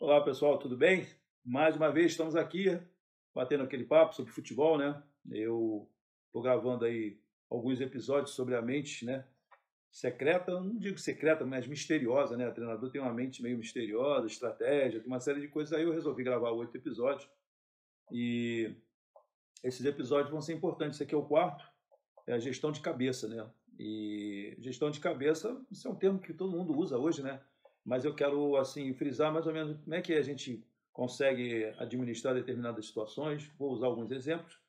Olá pessoal, tudo bem? Mais uma vez estamos aqui batendo aquele papo sobre futebol, né? Eu estou gravando aí alguns episódios sobre a mente, né? Secreta, não digo secreta, mas misteriosa, né? O treinador tem uma mente meio misteriosa, estratégia, tem uma série de coisas. Aí eu resolvi gravar 8 episódios e esses episódios vão ser importantes. Esse aqui é o quarto, é a gestão de cabeça, né? E gestão de cabeça, isso é um termo que todo mundo usa hoje, né? Mas eu quero, assim, frisar mais ou menos como é que a gente consegue administrar determinadas situações. Vou usar alguns exemplos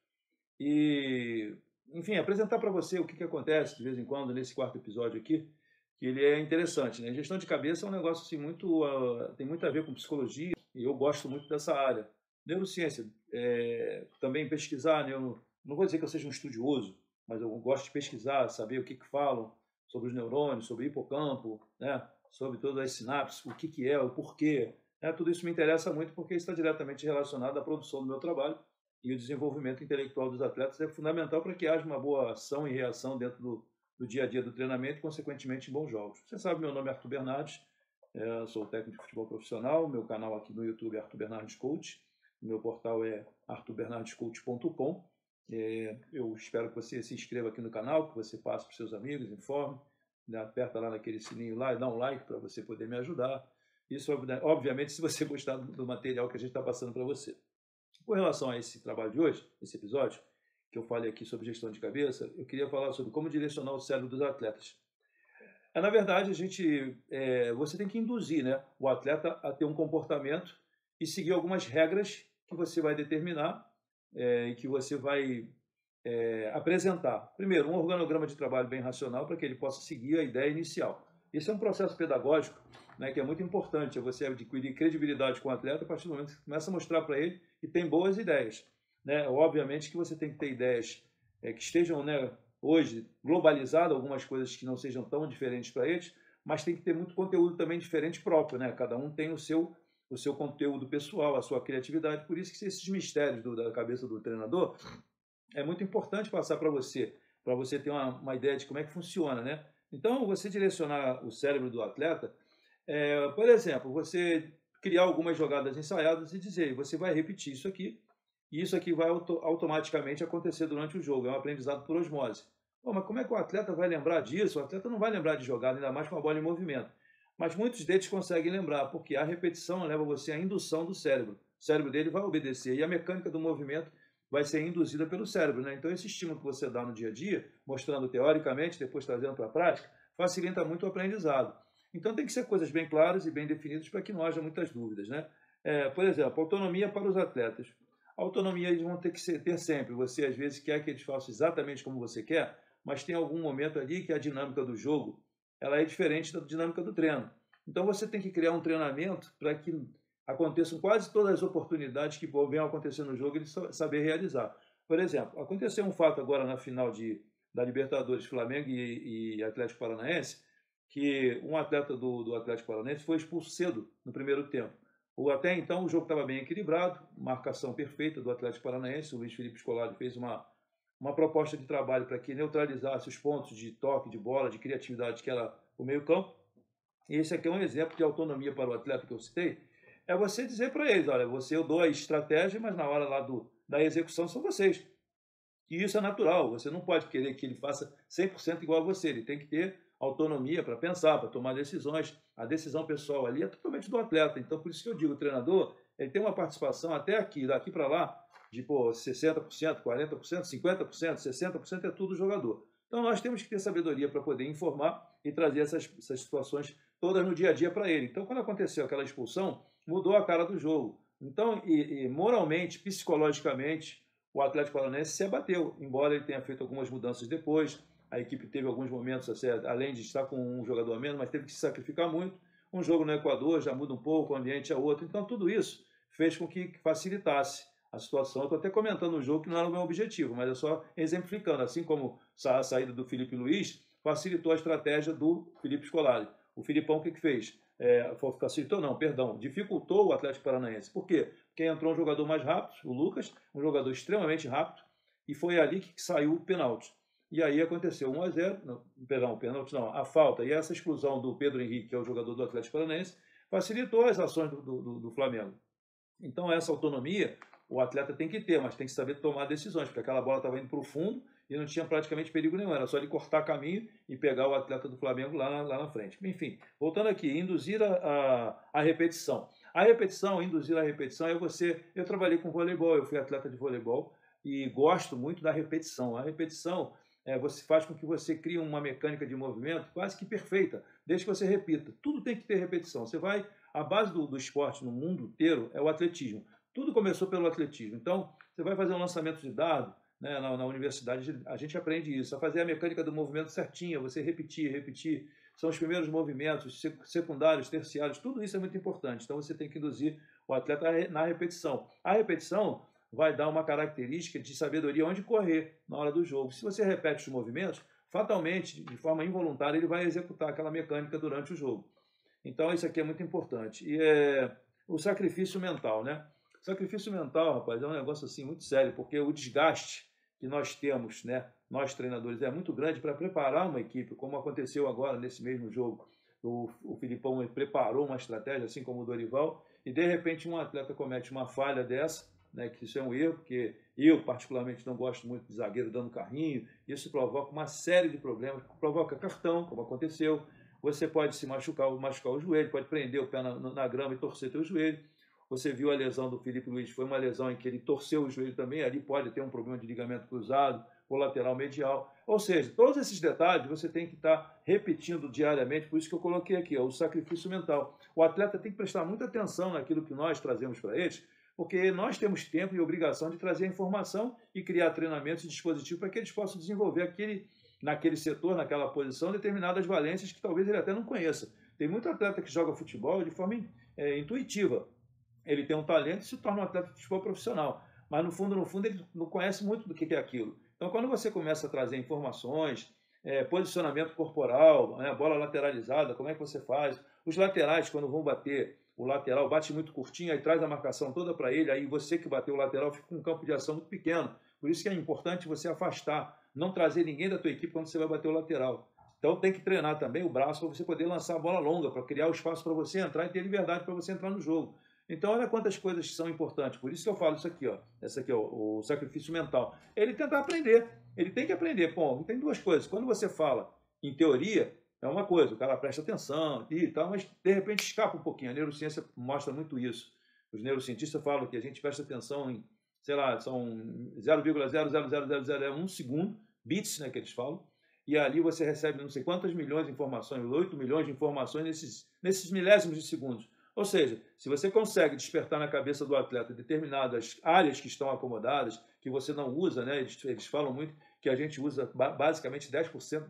e, enfim, apresentar para você o que, que acontece de vez em quando nesse quarto episódio aqui, que ele é interessante, né? Gestão de cabeça é um negócio, assim, muito, tem muito a ver com psicologia e eu gosto muito dessa área. Neurociência, também pesquisar, né? Eu não vou dizer que eu seja um estudioso, mas eu gosto de pesquisar, saber o que, que falam sobre os neurônios, sobre o hipocampo, né? Sobre todas as sinapses, o que, que é, o porquê. Né? Tudo isso me interessa muito porque está diretamente relacionado à produção do meu trabalho e o desenvolvimento intelectual dos atletas é fundamental para que haja uma boa ação e reação dentro do dia a dia do treinamento e, consequentemente, em bons jogos. Você sabe, meu nome é Arthur Bernardes, sou técnico de futebol profissional, meu canal aqui no YouTube é Arthur Bernardes Coach, meu portal é arturbernardescoach.com. Eu espero que você se inscreva aqui no canal, que você passe para os seus amigos, informe, né, aperta lá naquele sininho lá e dá um like para você poder me ajudar. Isso, obviamente, se você gostar do material que a gente está passando para você. Com relação a esse trabalho de hoje, esse episódio, que eu falei aqui sobre gestão de cabeça, eu queria falar sobre como direcionar o cérebro dos atletas. Na verdade, você tem que induzir, né, o atleta a ter um comportamento e seguir algumas regras que você vai determinar e que você vai apresentar. Primeiro, um organograma de trabalho bem racional para que ele possa seguir a ideia inicial. Esse é um processo pedagógico, né, que é muito importante, é você adquirir credibilidade com o atleta a partir do momento que você começa a mostrar para ele que tem boas ideias. Né? Obviamente que você tem que ter ideias que estejam, né, hoje globalizadas, algumas coisas que não sejam tão diferentes para eles, mas tem que ter muito conteúdo também diferente próprio. Né? Cada um tem o seu conteúdo pessoal, a sua criatividade, por isso que esses mistérios da cabeça do treinador é muito importante passar para você ter uma ideia de como é que funciona, né? Então, você direcionar o cérebro do atleta, por exemplo, você criar algumas jogadas ensaiadas e dizer, você vai repetir isso aqui, e isso aqui vai automaticamente acontecer durante o jogo, é um aprendizado por osmose. Pô, mas como é que o atleta vai lembrar disso? O atleta não vai lembrar de jogada, ainda mais com a bola em movimento. Mas muitos deles conseguem lembrar, porque a repetição leva você à indução do cérebro. O cérebro dele vai obedecer, e a mecânica do movimento vai ser induzida pelo cérebro. Né? Então, esse estímulo que você dá no dia a dia, mostrando teoricamente, depois trazendo para a prática, facilita muito o aprendizado. Então, tem que ser coisas bem claras e bem definidas para que não haja muitas dúvidas. Né? Por exemplo, autonomia para os atletas. A autonomia eles vão ter que ter sempre. Você, às vezes, quer que eles façam exatamente como você quer, mas tem algum momento ali que a dinâmica do jogo ela é diferente da dinâmica do treino. Então, você tem que criar um treinamento para que aconteçam quase todas as oportunidades que venham acontecer no jogo, ele saber realizar. Por exemplo, aconteceu um fato agora na final da Libertadores Flamengo e Atlético Paranaense, que um atleta do Atlético Paranaense foi expulso cedo no primeiro tempo. Até então o jogo estava bem equilibrado, marcação perfeita do Atlético Paranaense, o Luiz Felipe Scolari fez uma proposta de trabalho para que neutralizasse os pontos de toque, de bola, de criatividade que era o meio campo. E esse aqui é um exemplo de autonomia para o atleta que eu citei, é você dizer para eles, olha, eu dou a estratégia, mas na hora lá da execução são vocês. E isso é natural, você não pode querer que ele faça 100% igual a você, ele tem que ter autonomia para pensar, para tomar decisões. A decisão pessoal ali é totalmente do atleta, então por isso que eu digo, o treinador, ele tem uma participação até aqui, daqui para lá, de 60%, 40%, 50%, 60% é tudo do jogador. Então nós temos que ter sabedoria para poder informar e trazer essas situações todas no dia a dia para ele. Então quando aconteceu aquela expulsão, mudou a cara do jogo. Então, moralmente, psicologicamente, o Atlético Paranaense se abateu, embora ele tenha feito algumas mudanças depois. A equipe teve alguns momentos, assim, além de estar com um jogador a menos, mas teve que se sacrificar muito. Um jogo no Equador já muda um pouco, o ambiente é outro. Então, tudo isso fez com que facilitasse a situação. Eu estou até comentando o jogo que não era o meu objetivo, mas é só exemplificando. Assim como a saída do Felipe Luiz facilitou a estratégia do Felipe Scolari. O Filipão, o que fez? Facilitou não, perdão, dificultou o Atlético Paranaense. Por quê? Porque entrou um jogador mais rápido, o Lucas, um jogador extremamente rápido, e foi ali que saiu o pênalti. E aí aconteceu 1-0, perdão, o pênalti não, a falta, e essa exclusão do Pedro Henrique, que é o jogador do Atlético Paranaense, facilitou as ações do Flamengo. Então, essa autonomia o atleta tem que ter, mas tem que saber tomar decisões, porque aquela bola estava indo para o fundo e não tinha praticamente perigo nenhum, era só ele cortar caminho e pegar o atleta do Flamengo lá na frente. Enfim, voltando aqui, induzir a repetição. A repetição, induzir a repetição é você... Eu trabalhei com voleibol, eu fui atleta de voleibol e gosto muito da repetição. A repetição você faz com que você crie uma mecânica de movimento quase que perfeita, desde que você repita. Tudo tem que ter repetição. A base do esporte no mundo inteiro é o atletismo. Tudo começou pelo atletismo. Então, você vai fazer um lançamento de dardo, né, na universidade, a gente aprende isso, a fazer a mecânica do movimento certinha, você repetir. São os primeiros movimentos, secundários, terciários, tudo isso é muito importante. Então, você tem que induzir o atleta na repetição. A repetição vai dar uma característica de sabedoria onde correr na hora do jogo. Se você repete os movimentos, fatalmente, de forma involuntária, ele vai executar aquela mecânica durante o jogo. Então, isso aqui é muito importante. E o sacrifício mental, né? O sacrifício mental, rapaz, é um negócio assim muito sério, porque o desgaste que nós temos, né, nós treinadores, é muito grande para preparar uma equipe, como aconteceu agora nesse mesmo jogo. O Filipão preparou uma estratégia, assim como o Dorival, e de repente um atleta comete uma falha dessa, né, que isso é um erro, porque eu particularmente não gosto muito de zagueiro dando carrinho, isso provoca uma série de problemas, provoca cartão, como aconteceu, você pode se machucar o joelho, pode prender o pé na grama e torcer teu joelho. Você viu a lesão do Felipe Luiz, foi uma lesão em que ele torceu o joelho também, ali pode ter um problema de ligamento cruzado, ou lateral medial. Ou seja, todos esses detalhes você tem que estar repetindo diariamente, por isso que eu coloquei aqui, o sacrifício mental. O atleta tem que prestar muita atenção naquilo que nós trazemos para eles, porque nós temos tempo e obrigação de trazer a informação e criar treinamentos e dispositivos para que eles possam desenvolver naquele setor, naquela posição, determinadas valências que talvez ele até não conheça. Tem muito atleta que joga futebol de forma intuitiva. Ele tem um talento e se torna um atleta de futebol profissional. Mas no fundo, ele não conhece muito do que é aquilo. Então, quando você começa a trazer informações, posicionamento corporal, bola lateralizada, como é que você faz? Os laterais, quando vão bater, o lateral bate muito curtinho, aí traz a marcação toda para ele, aí você que bateu o lateral fica com um campo de ação muito pequeno. Por isso que é importante você afastar, não trazer ninguém da tua equipe quando você vai bater o lateral. Então tem que treinar também o braço para você poder lançar a bola longa, para criar o espaço para você entrar e ter liberdade para você entrar no jogo. Então, olha quantas coisas são importantes. Por isso que eu falo isso aqui, ó. Esse aqui é o sacrifício mental. Ele tentar aprender. Ele tem que aprender. Bom, tem duas coisas. Quando você fala em teoria, é uma coisa, o cara presta atenção e tal, mas de repente escapa um pouquinho. A neurociência mostra muito isso. Os neurocientistas falam que a gente presta atenção em, sei lá, são 0,00001 segundo, bits, né, que eles falam, e ali você recebe não sei quantas milhões de informações, 8 milhões de informações nesses milésimos de segundos. Ou seja, se você consegue despertar na cabeça do atleta determinadas áreas que estão acomodadas, que você não usa, né? Eles falam muito que a gente usa basicamente 10%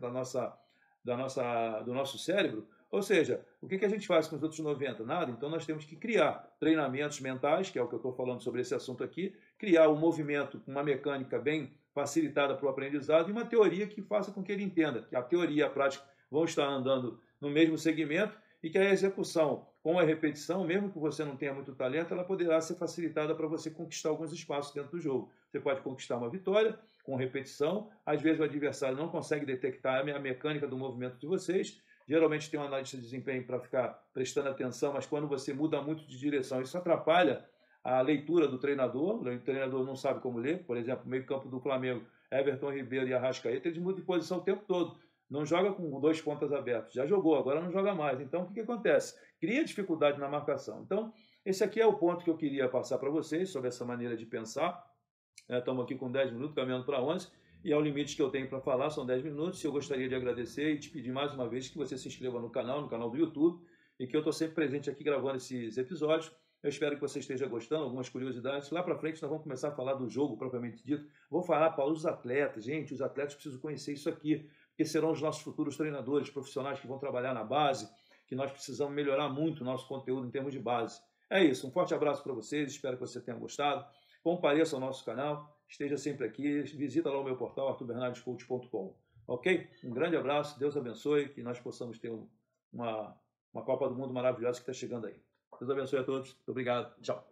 do nosso cérebro. Ou seja, o que a gente faz com os outros 90%? Nada. Então nós temos que criar treinamentos mentais, que é o que eu estou falando sobre esse assunto aqui, criar um movimento, uma mecânica bem facilitada para o aprendizado e uma teoria que faça com que ele entenda que a teoria e a prática vão estar andando no mesmo segmento e que a execução com a repetição, mesmo que você não tenha muito talento, ela poderá ser facilitada para você conquistar alguns espaços dentro do jogo. Você pode conquistar uma vitória com repetição, às vezes o adversário não consegue detectar a mecânica do movimento de vocês, geralmente tem um analista de desempenho para ficar prestando atenção, mas quando você muda muito de direção, isso atrapalha a leitura do treinador, o treinador não sabe como ler, por exemplo, meio campo do Flamengo, Everton Ribeiro e Arrascaeta, eles mudam de posição o tempo todo. Não joga com 2 pontas abertas. Já jogou, agora não joga mais. Então, o que acontece? Cria dificuldade na marcação. Então, esse aqui é o ponto que eu queria passar para vocês, sobre essa maneira de pensar. Estamos aqui com 10 minutos, caminhando para 11, e é o limite que eu tenho para falar, são 10 minutos. Eu gostaria de agradecer e te pedir mais uma vez que você se inscreva no canal do YouTube, e que eu estou sempre presente aqui gravando esses episódios. Eu espero que você esteja gostando, algumas curiosidades. Lá para frente nós vamos começar a falar do jogo propriamente dito. Vou falar para os atletas. Gente, os atletas precisam conhecer isso aqui, porque serão os nossos futuros treinadores profissionais que vão trabalhar na base, que nós precisamos melhorar muito o nosso conteúdo em termos de base. É isso, um forte abraço para vocês, espero que você tenha gostado. Compareça ao nosso canal, esteja sempre aqui, visita lá o meu portal, arturbernardescoach.com. Ok? Um grande abraço, Deus abençoe, que nós possamos ter uma Copa do Mundo maravilhosa que está chegando aí. Deus abençoe a todos, muito obrigado, tchau.